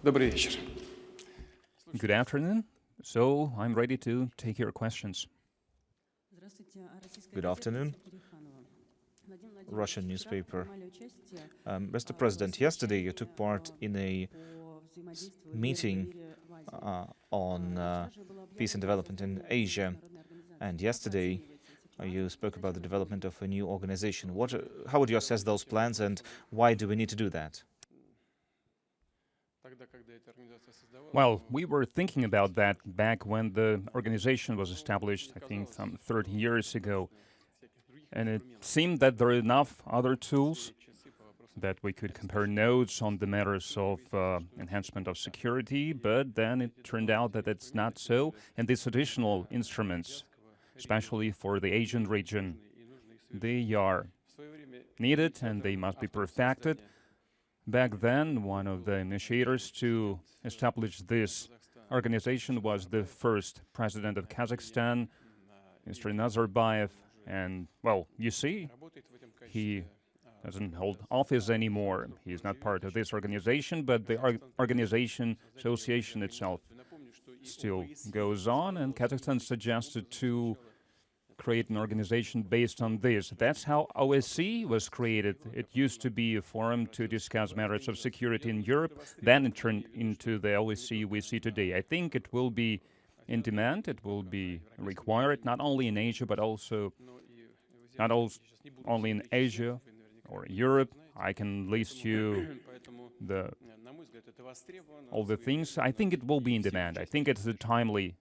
Добрый вечер. Good afternoon. So I'm ready to take your questions. Good afternoon. Russian newspaper. Mr. President, yesterday you took part in a meeting on peace and development in Asia, and yesterday you spoke about the development of a new organization. How would you assess those plans, and why do we need to do that? Well, we were thinking about that back when the organization was established, I think some 30 years ago. And it seemed that there are enough other tools that we could compare notes on the matters of enhancement of security, but then it turned out that it's not so. And these additional instruments, especially for the Asian region, they are needed and they must be perfected. Back then, one of the initiators to establish this organization was the first president of Kazakhstan, Mr. Nazarbayev. And, well, you see, he doesn't hold office anymore. He's not part of this organization, but the association itself still goes on, and Kazakhstan suggested to create an organization based on this. That's how OSCE was created. It used to be a forum to discuss matters of security in Europe. Then it turned into the OSCE we see today. I think it will be in demand. It will be required not only in Asia, but also not only in Asia or Europe. I can list you all the things. I think it will be in demand. I think it's a timely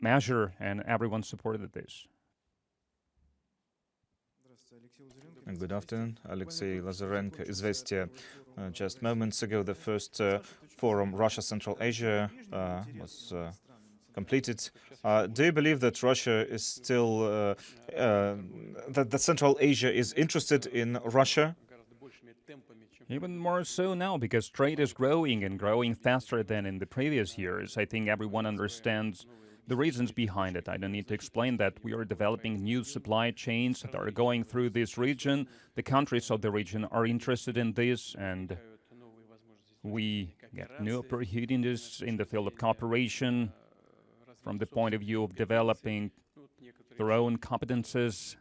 measure, and everyone supported this. Good afternoon, Alexei Lazarenko, Izvestia. Just moments ago, the first forum, Russia Central Asia, was completed. Do you believe that Russia is still, that Central Asia is interested in Russia? Even more so now, because trade is growing and growing faster than in the previous years. I think everyone understands the reasons behind it. I don't need to explain that. We are developing new supply chains that are going through this region. The countries of the region are interested in this, and we get new opportunities in the field of cooperation from the point of view of developing their own competences.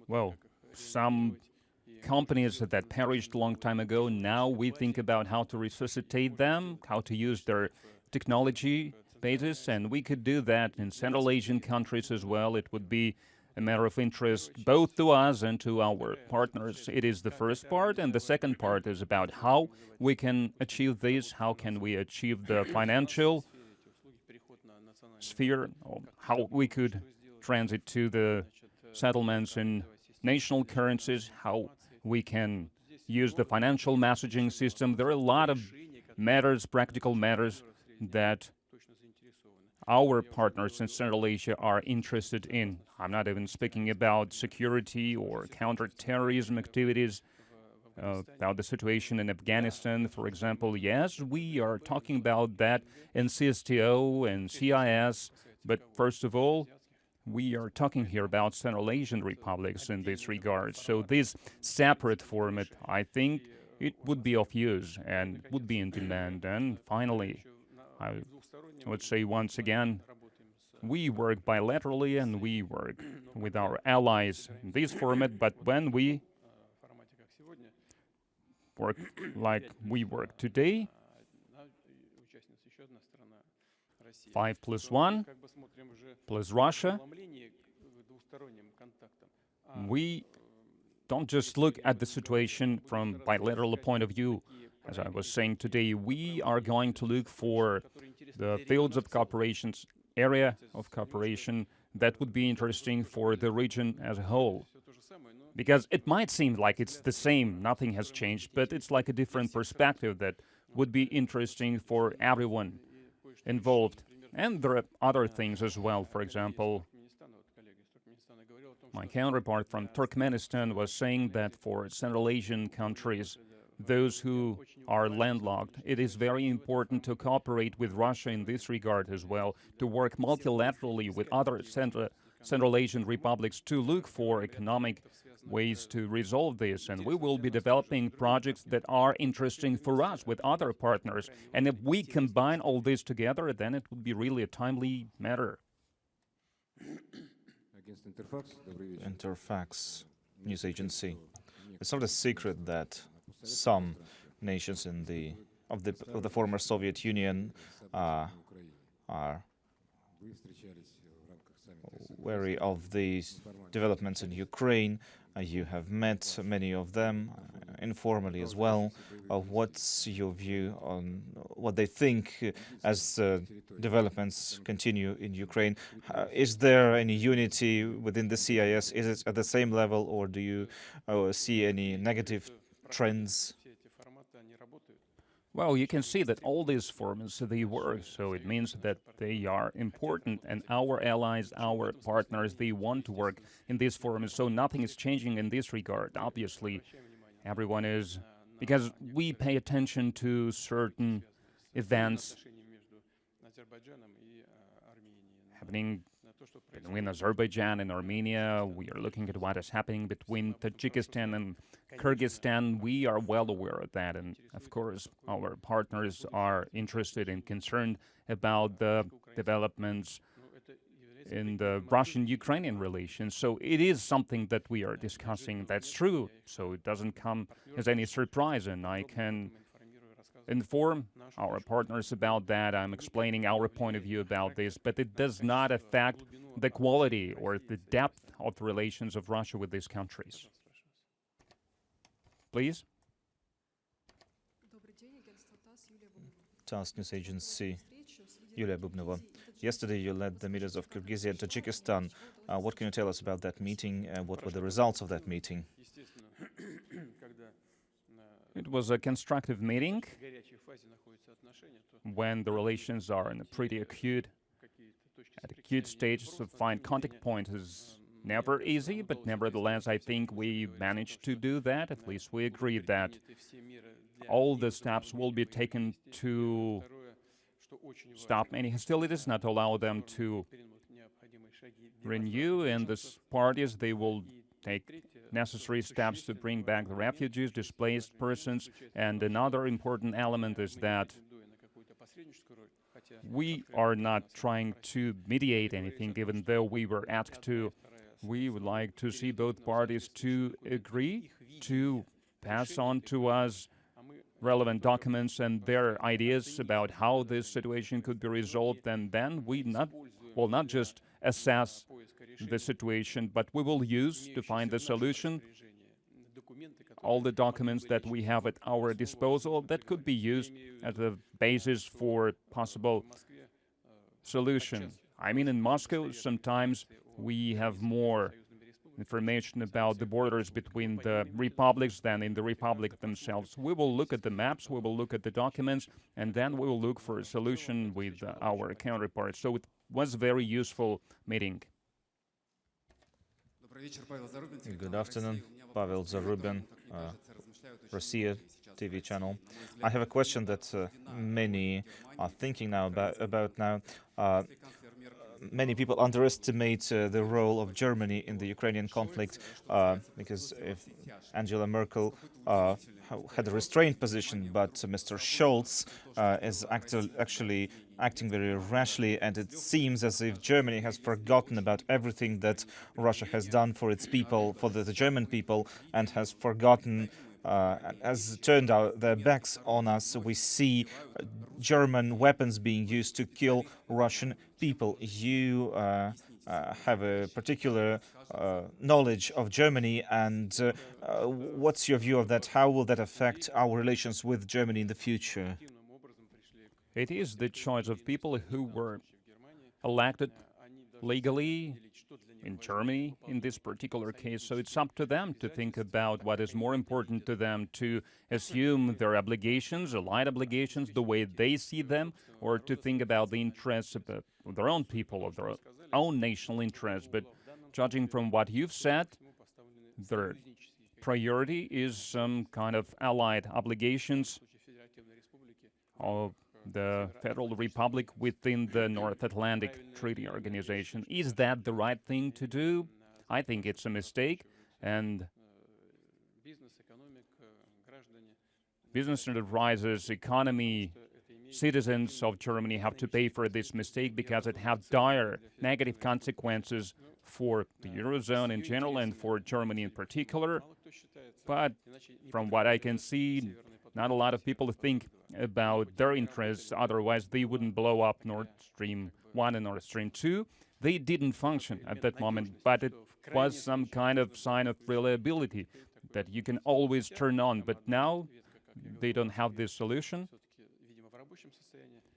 Well, some companies that perished a long time ago, now we think about how to resuscitate them, how to use their technology basis, and we could do that in Central Asian countries as well. It would be a matter of interest both to us and to our partners. It is the first part, and the second part is about how we can achieve this, how can we achieve the financial sphere, or how we could transit to the settlements in national currencies, how we can use the financial messaging system. There are a lot of matters, practical matters, that our partners in Central Asia are interested in. I'm not even speaking about security or counter-terrorism activities, about the situation in Afghanistan, for example. Yes, we are talking about that in CSTO and CIS, but first of all, we are talking here about Central Asian republics in this regard. So this separate format, I think it would be of use and would be in demand. And finally, I would say once again, we work bilaterally and we work with our allies in this format, but when we work like we work today, 5+1 plus Russia, we don't just look at the situation from bilateral point of view. As I was saying today, we are going to look for the fields of cooperation, area of cooperation that would be interesting for the region as a whole. Because it might seem like it's the same, nothing has changed, but it's like a different perspective that would be interesting for everyone involved. And there are other things as well. For example, my counterpart from Turkmenistan was saying that for Central Asian countries, those who are landlocked, it is very important to cooperate with Russia in this regard as well, to work multilaterally with other Central Central Asian republics to look for economic ways to resolve this, and we will be developing projects that are interesting for us with other partners. And if we combine all this together, then it would be really a timely matter. Interfax news agency. It's not a secret that some nations of the former Soviet Union are wary of the developments in Ukraine. You have met many of them informally as well. What's your view on what they think as developments continue in Ukraine? Is there any unity within the CIS? Is it at the same level, or do you see any negative trends? Well, you can see that all these forums, they work, so it means that they are important, and our allies, our partners, they want to work in these forums, so nothing is changing in this regard. Obviously, everyone is, because we pay attention to certain events happening between Azerbaijan and Armenia. We are looking at what is happening between Tajikistan and Kyrgyzstan. We are well aware of that, and of course our partners are interested and concerned about the developments in the Russian-Ukrainian relations. So it is something that we are discussing. That's true, so it doesn't come as any surprise, and I can inform our partners about that. I'm explaining our point of view about this, but it does not affect the quality or the depth of the relations of Russia with these countries. Please. TASS news agency, Yulia Bubnova. Yesterday you led the meetings of Kyrgyzstan and Tajikistan. What can you tell us about that meeting, and what were the results of that meeting? It was a constructive meeting. When the relations are in a pretty acute stage, to find contact points is never easy, but nevertheless, I think we managed to do that. At least we agreed that all the steps will be taken to stop any hostilities, not allow them to renew, and the parties, they will take necessary steps to bring back the refugees, displaced persons. And another important element is that we are not trying to mediate anything, even though we were asked to. We would like to see both parties to agree to pass on to us relevant documents and their ideas about how this situation could be resolved, and then we will not just assess the situation, but we will use to find the solution all the documents that we have at our disposal that could be used as a basis for possible solution. I mean, in Moscow, sometimes we have more information about the borders between the republics than in the republic themselves. We will look at the maps, we will look at the documents, and then we will look for a solution with our counterparts. So it was a very useful meeting. Good afternoon, Pavel Zarubin, Russia TV channel. I have a question that many are thinking now about now. Many people underestimate the role of Germany in the Ukrainian conflict because if Angela Merkel had a restrained position, but Mr. Scholz is actually acting very rashly, and it seems as if Germany has forgotten about everything that Russia has done for its people, for the German people, and has forgotten, as it turned out, their backs on us. We see German weapons being used to kill Russian people. You have a particular knowledge of Germany, and what's your view of that? How will that affect our relations with Germany in the future? It is the choice of people who were elected legally in Germany in this particular case, so it's up to them to think about what is more important to them, to assume their obligations, allied obligations, the way they see them, or to think about the interests of their own people, of their own national interests. But judging from what you've said, their priority is some kind of allied obligations, the Federal Republic within the North Atlantic Treaty Organization. Is that the right thing to do? I think it's a mistake, and business enterprises, economy, citizens of Germany have to pay for this mistake because it has dire negative consequences for the Eurozone in general and for Germany in particular. But from what I can see, not a lot of people think about their interests, otherwise they wouldn't blow up Nord Stream 1 and Nord Stream 2. They didn't function at that moment, but it was some kind of sign of reliability that you can always turn on. But now they don't have this solution.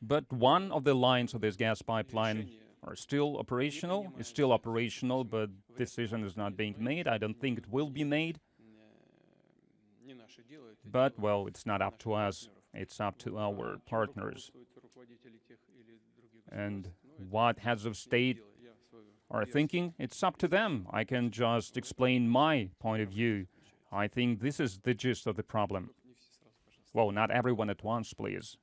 But one of the lines of this gas pipeline are still operational, is still operational, but decision is not being made. I don't think it will be made. But, well, it's not up to us. It's up to our partners. And what heads of state are thinking, it's up to them. I can just explain my point of view. I think this is the gist of the problem. Well, not everyone at once, please.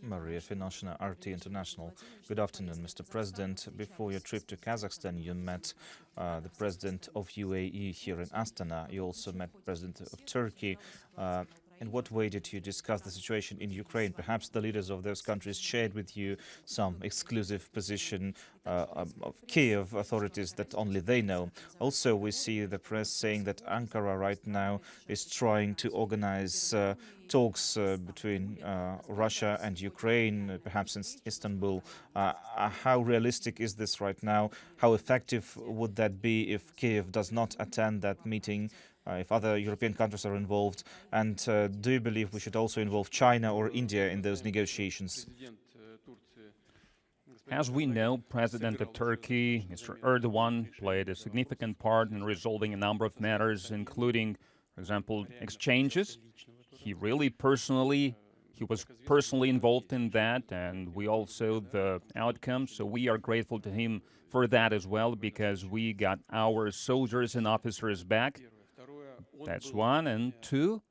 Maria Finoshina, RT International. Good afternoon, Mr. President. Before your trip to Kazakhstan, you met the President of UAE here in Astana. You also met the President of Turkey. In what way did you discuss the situation in Ukraine? Perhaps the leaders of those countries shared with you some exclusive position of Kiev authorities that only they know. Also, we see the press saying that Ankara right now is trying to organize talks between Russia and Ukraine, perhaps in Istanbul. How realistic is this right now? How effective would that be if Kiev does not attend that meeting? If other European countries are involved? And do you believe we should also involve China or India in those negotiations? As we know, President of Turkey, Mr. Erdogan, played a significant part in resolving a number of matters, including, for example, exchanges. He was personally involved in that, and we also the outcome. So we are grateful to him for that as well, because we got our soldiers and officers back. That's one. And two,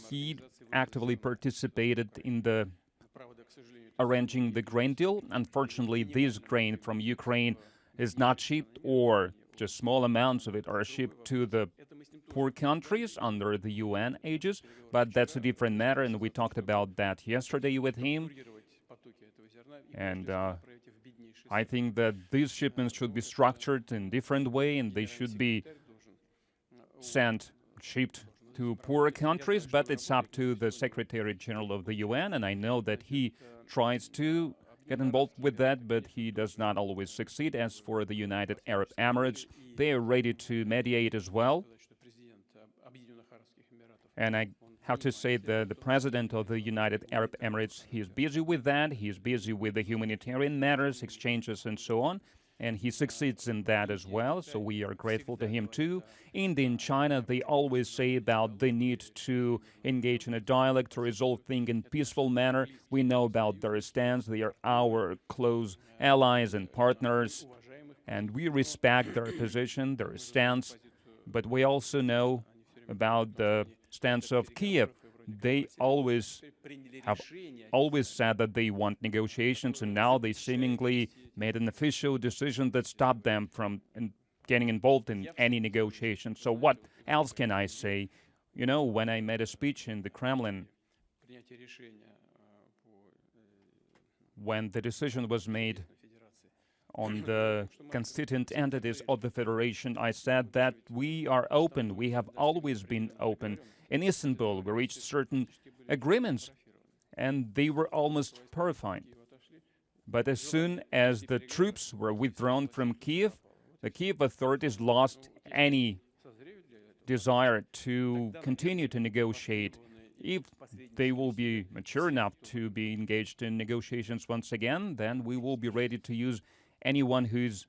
he actively participated in the arranging the grain deal. Unfortunately, this grain from Ukraine is not shipped, or just small amounts of it are shipped to the poor countries under the UN aegis, but that's a different matter, and we talked about that yesterday with him. And I think that these shipments should be structured in a different way, and they should be shipped to poorer countries, but it's up to the Secretary General of the UN, and I know that he tries to get involved with that, but he does not always succeed. As for the United Arab Emirates, they are ready to mediate as well. And I have to say that the President of the United Arab Emirates, he is busy with that, he is busy with the humanitarian matters, exchanges, and so on. And he succeeds in that as well, so we are grateful to him too. India and China, they always say about the need to engage in a dialogue to resolve things in peaceful manner. We know about their stance. They are our close allies and partners, and we respect their position, their stance. But we also know about the stance of Kiev. They have always said that they want negotiations, and now they seemingly made an official decision that stopped them from getting involved in any negotiations. So what else can I say? You know, when I made a speech in the Kremlin, when the decision was made on the constituent entities of the Federation, I said that we are open. We have always been open. In Istanbul, we reached certain agreements, and they were almost perfect. But as soon as the troops were withdrawn from Kiev, the Kiev authorities lost any desire to continue to negotiate. If they will be mature enough to be engaged in negotiations once again, then we will be ready to use anyone who's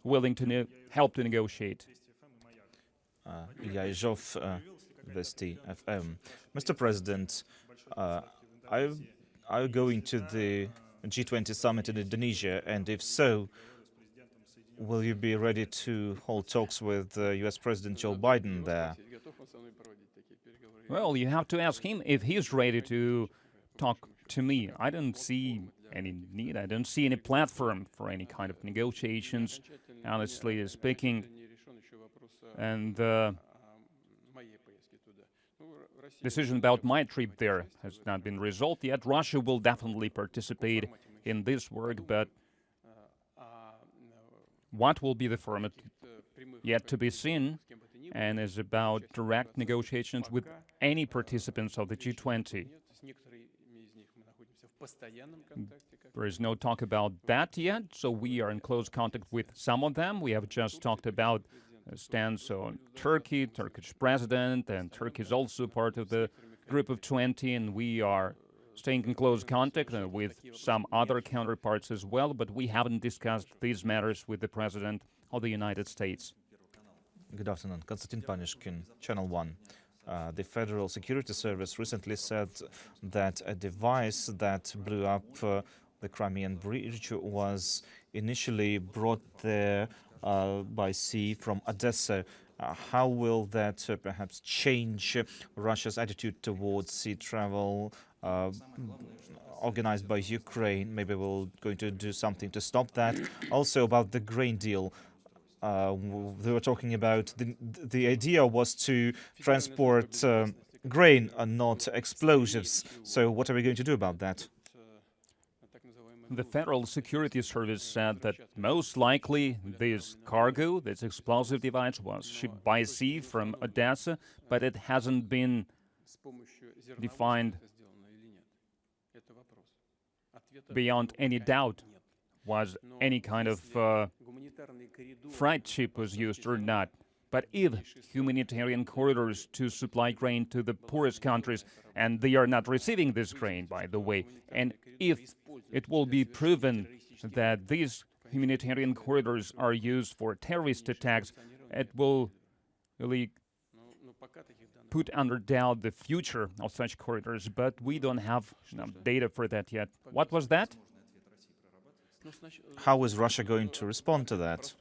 willing to help to negotiate. Yaizhov, Vesti FM. Mr. President, are you going to the G20 summit in Indonesia? And if so, will you be ready to hold talks with US President Joe Biden there? Well, you have to ask him if he's ready to talk to me. I don't see any need, I don't see any platform for any kind of negotiations, honestly speaking. And decision about my trip there has not been resolved yet. Russia will definitely participate in this work, but what will be the format yet to be seen, and is about direct negotiations with any participants of the G20. There is no talk about that yet, so we are in close contact with some of them. We have just talked about a stance on Turkey, Turkish president, and Turkey is also part of the group of 20, and we are staying in close contact with some other counterparts as well, but we haven't discussed these matters with the President of the United States. Good afternoon. Konstantin Panishkin, Channel 1. The Federal Security Service recently said that a device that blew up the Crimean Bridge was initially brought there by sea from Odessa. How will that perhaps change Russia's attitude towards sea travel organized by Ukraine? Maybe we're going to do something to stop that. Also about the grain deal. They were talking about the idea was to transport grain and not explosives. So what are we going to do about that? The Federal Security Service said that most likely this cargo, this explosive device, was shipped by sea from Odessa, but it hasn't been defined beyond any doubt was any kind of freight ship was used or not. But if humanitarian corridors to supply grain to the poorest countries, and they are not receiving this grain, by the way, and if it will be proven that these humanitarian corridors are used for terrorist attacks, it will really put under doubt the future of such corridors, but we don't have enough data for that yet. What was that? How is Russia going to respond to that?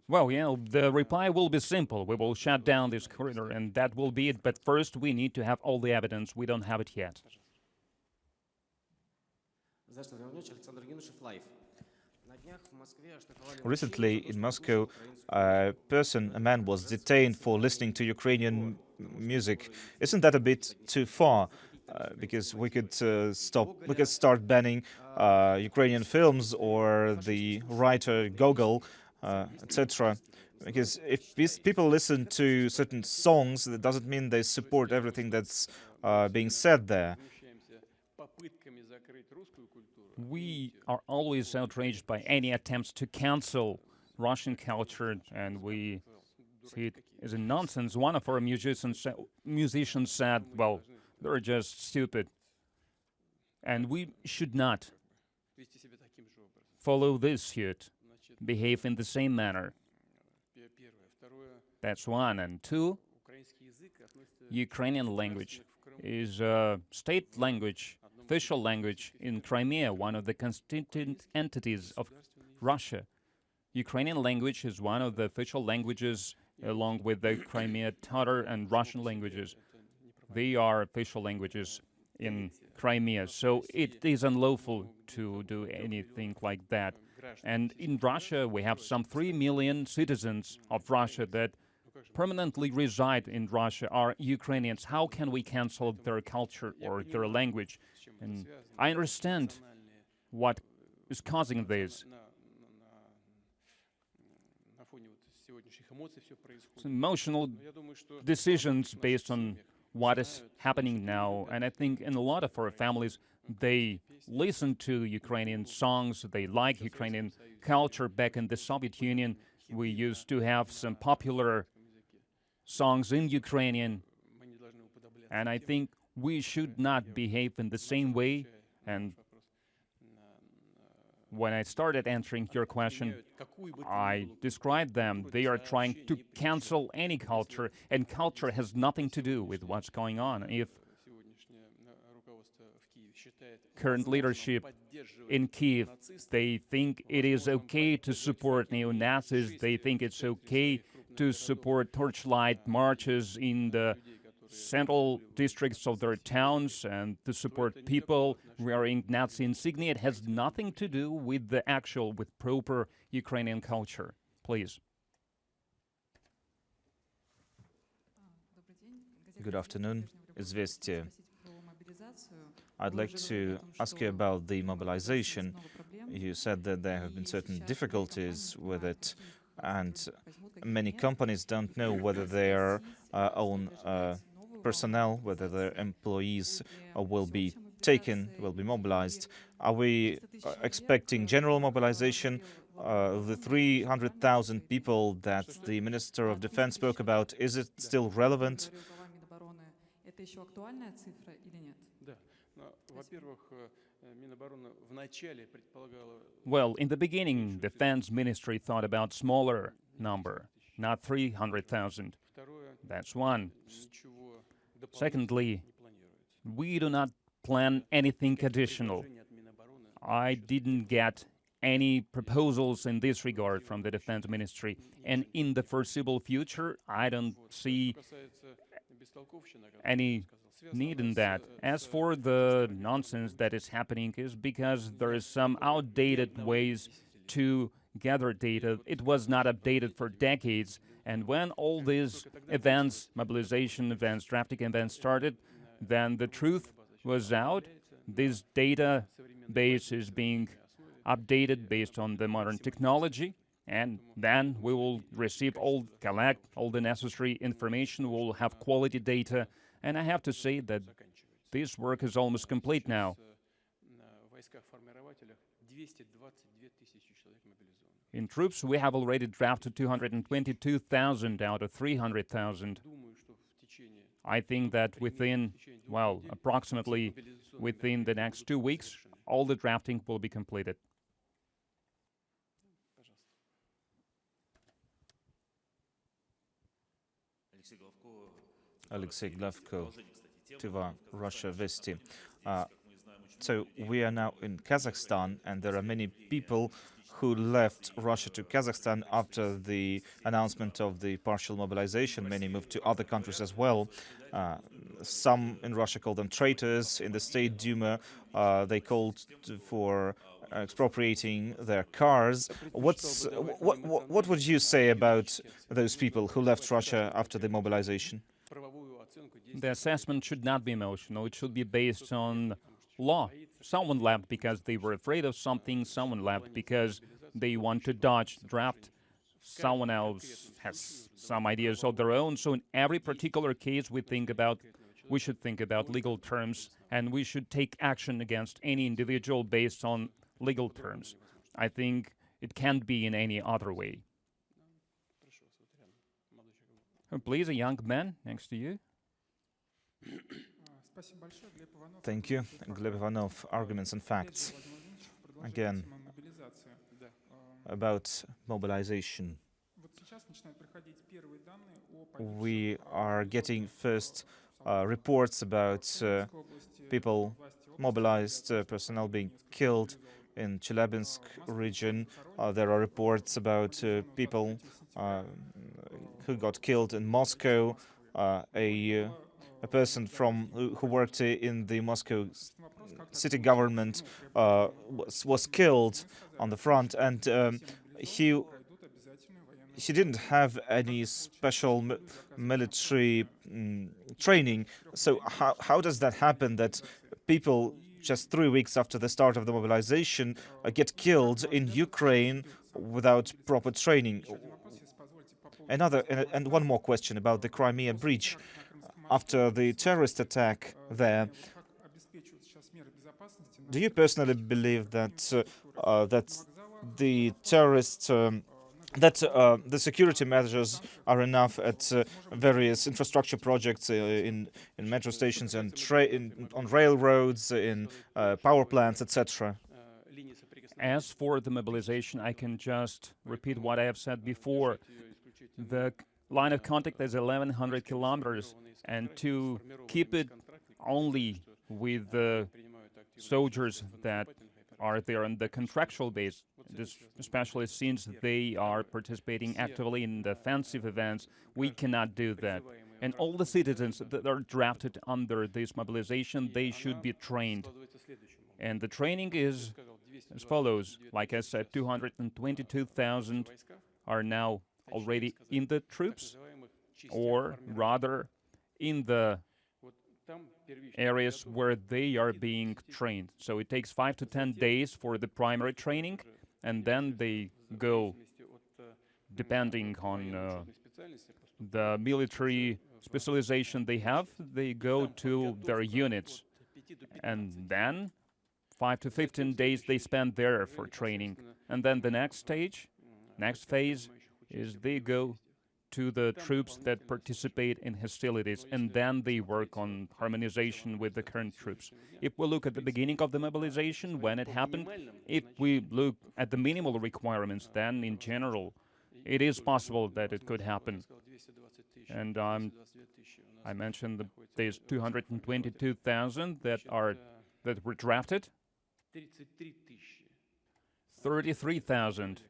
Well, the reply will be simple. We will shut down this corridor, and that will be it. But first, we need to have all the evidence. We don't have it yet. Recently, in Moscow, a man was detained for listening to Ukrainian music. Isn't that a bit too far? Because we could start banning Ukrainian films or the writer Gogol, etc. Because if these people listen to certain songs, that doesn't mean they support everything that's being said there. We are always outraged by any attempts to cancel Russian culture, and we see it as a nonsense. One of our musicians said, well, they're just stupid. And we should not follow this suit, behave in the same manner. That's one. And two, Ukrainian language is a state language, official language in Crimea, one of the constituent entities of Russia. Ukrainian language is one of the official languages along with the Crimea Tatar and Russian languages. They are official languages in Crimea, so it is unlawful to do anything like that. And in Russia, we have some 3 million citizens of Russia that permanently reside in Russia are Ukrainians. How can we cancel their culture or their language? And I understand what is causing this. It's emotional decisions based on what is happening now, and I think in a lot of our families, they listen to Ukrainian songs, they like Ukrainian culture. Back in the Soviet Union, we used to have some popular songs in Ukrainian, and I think we should not behave in the same way. And when I started answering your question, I described them. They are trying to cancel any culture, and culture has nothing to do with what's going on. If current leadership in Kiev, they think it is okay to support neo-Nazis, they think it's okay to support torchlight marches in the central districts of their towns and to support people wearing Nazi insignia. It has nothing to do with the actual, with proper Ukrainian culture. Please. Good afternoon. Известия. I'd like to ask you about the mobilization. You said that there have been certain difficulties with it, and many companies don't know whether their own personnel, whether their employees will be taken, will be mobilized. Are we expecting general mobilization? The 300,000 people that the Minister of Defense spoke about, is it still relevant? Well, in the beginning, Defense Ministry thought about smaller number, not 300,000. That's one. Secondly, we do not plan anything additional. I didn't get any proposals in this regard from the Defense Ministry, and in the foreseeable future, I don't see any need in that. As for the nonsense that is happening, is because there is some outdated ways to gather data. It was not updated for decades, and when all these events, mobilization events, drafting events started, then the truth was out. This database is being updated based on the modern technology, and then we will collect all the necessary information, we'll have quality data, and I have to say that this work is almost complete now. In troops, we have already drafted 222,000 out of 300,000. I think that approximately within the next 2 weeks, all the drafting will be completed. Alexei Glavko, Tiva, Russia, Vesti. So we are now in Kazakhstan, and there are many people who left Russia to Kazakhstan after the announcement of the partial mobilization. Many moved to other countries as well. Some in Russia call them traitors. In the State Duma, they called for expropriating their cars. What would you say about those people who left Russia after the mobilization? The assessment should not be emotional. It should be based on law. Someone left because they were afraid of something. Someone left because they want to dodge draft. Someone else has some ideas of their own. So in every particular case, we should think about legal terms, and we should take action against any individual based on legal terms. I think it can't be in any other way. Please, a young man next to you. Thank you. Gleb Ivanov, Arguments and Facts. Again, about mobilization. We are getting first reports about people mobilized, personnel being killed in Chelyabinsk region. There are reports about people who got killed in Moscow. A person who worked in the Moscow city government was killed on the front, and he didn't have any special military training. So how does that happen that people just 3 weeks after the start of the mobilization get killed in Ukraine without proper training? And one more question about the Crimea Bridge. After the terrorist attack there, do you personally believe that the the security measures are enough at various infrastructure projects in metro stations and on railroads, in power plants, etc.? As for the mobilization, I can just repeat what I have said before. The line of contact is 1,100 kilometers, and to keep it only with the soldiers that are there on the contractual base, especially since they are participating actively in the offensive events, we cannot do that. And all the citizens that are drafted under this mobilization, they should be trained. And the training is as follows. Like I said, 222,000 are now already in the troops, or rather in the areas where they are being trained. So it takes 5 to 10 days for the primary training, and then they go, depending on the military specialization they have, they go to their units. And then 5 to 15 days they spend there for training. And then the next phase, is they go to the troops that participate in hostilities, and then they work on harmonization with the current troops. If we look at the beginning of the mobilization, when it happened, if we look at the minimal requirements, then in general, it is possible that it could happen. And I mentioned there's 222,000 that were drafted. 33,000,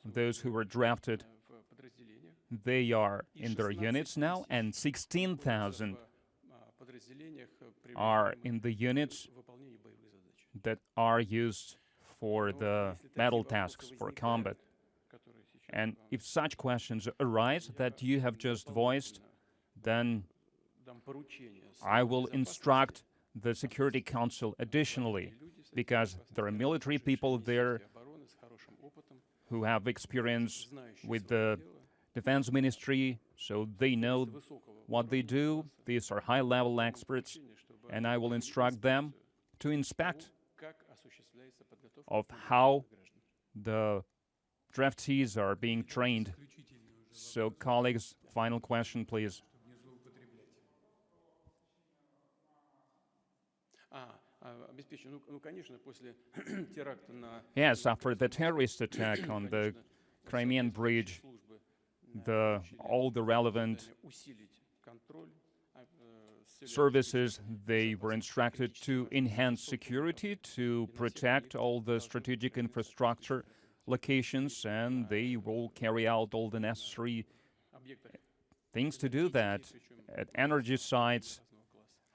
those who were drafted, they are in their units now, and 16,000 are in the units that are used for the battle tasks, for combat. And if such questions arise that you have just voiced, then I will instruct the Security Council additionally, because there are military people there who have experience with the Defense Ministry, so they know what they do. These are high-level experts, and I will instruct them to inspect of how the draftees are being trained. So, colleagues, final question, please. Yes, after the terrorist attack on the Crimean Bridge, all the relevant services, they were instructed to enhance security, to protect all the strategic infrastructure locations, and they will carry out all the necessary things to do that at energy sites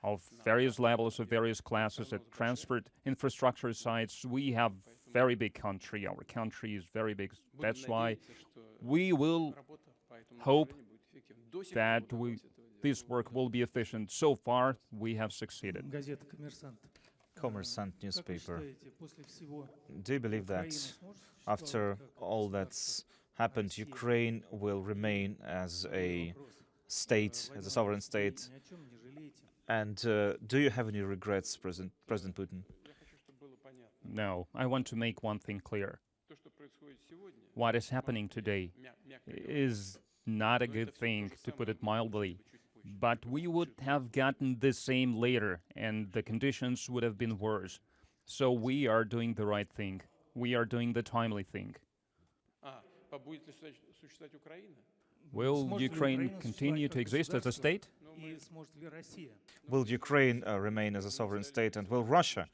of various levels, of various classes, at transport infrastructure sites. We have very big country. Our country is very big. That's why we will hope that this work will be efficient. So far, we have succeeded. Kommersant newspaper. Do you believe that after all that's happened, Ukraine will remain as a state, as a sovereign state? And do you have any regrets, President Putin? No, I want to make one thing clear. What is happening today is not a good thing, to put it mildly. But we would have gotten the same later, and the conditions would have been worse. So we are doing the right thing. We are doing the timely thing. Will Ukraine continue to exist as a state? Will Ukraine remain as a sovereign state, and will Russia?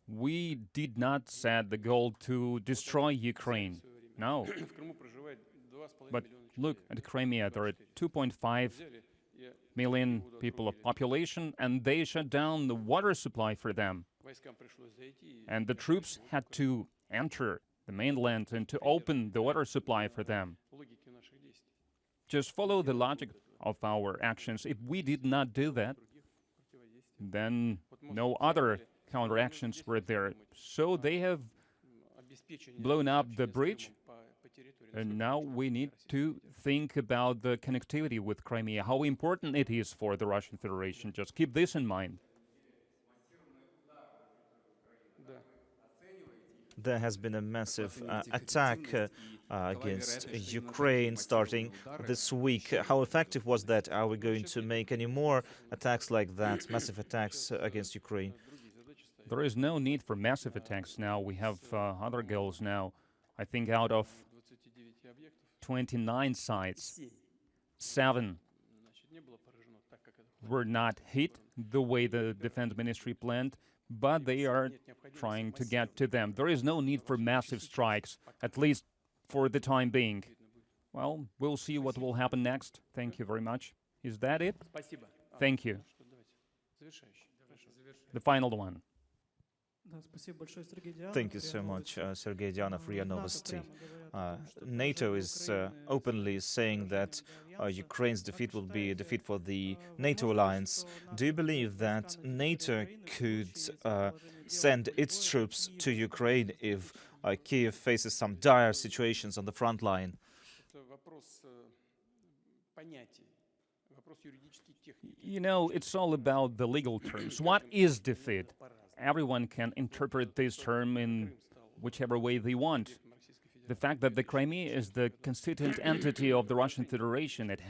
We did not set the goal to destroy Ukraine. No. But look at Crimea. There are 2.5 million people of population, and they shut down the water supply for them. And the troops had to enter the mainland and to open the water supply for them. Just follow the logic of our actions. If we did not do that, then no other counteractions were there. So they have blown up the bridge, and now we need to think about the connectivity with Crimea, how important it is for the Russian Federation. Just keep this in mind. There has been a massive attack against Ukraine starting this week. How effective was that? Are we going to make any more attacks like that, massive attacks against Ukraine? There is no need for massive attacks now. We have other goals now. I think out of 29 sites, 7 were not hit the way the Defense Ministry planned, but they are trying to get to them. There is no need for massive strikes, at least for the time being. Well, we'll see what will happen next. Thank you very much. Is that it? Thank you. The final one. Thank you so much, Sergei Dyanov, RIA Novosti. NATO is openly saying that Ukraine's defeat will be a defeat for the NATO alliance. Do you believe that NATO could send its troops to Ukraine if Kiev faces some dire situations on the front line? You know, it's all about the legal terms. What is defeat? Everyone can interpret this term in whichever way they want. The fact that the Crimea is the constituent entity of the Russian Federation, it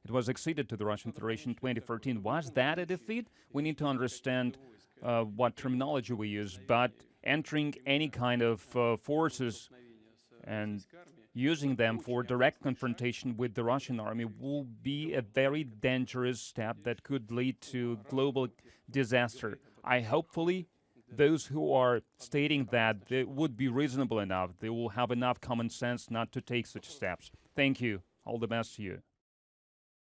was acceded to the Russian Federation in 2014. Was that a defeat? We need to understand what terminology we use, but entering any kind of forces and using them for direct confrontation with the Russian army will be a very dangerous step that could lead to global disaster. Hopefully, those who are stating that they would be reasonable enough, they will have enough common sense not to take such steps. Thank you. All the best to you.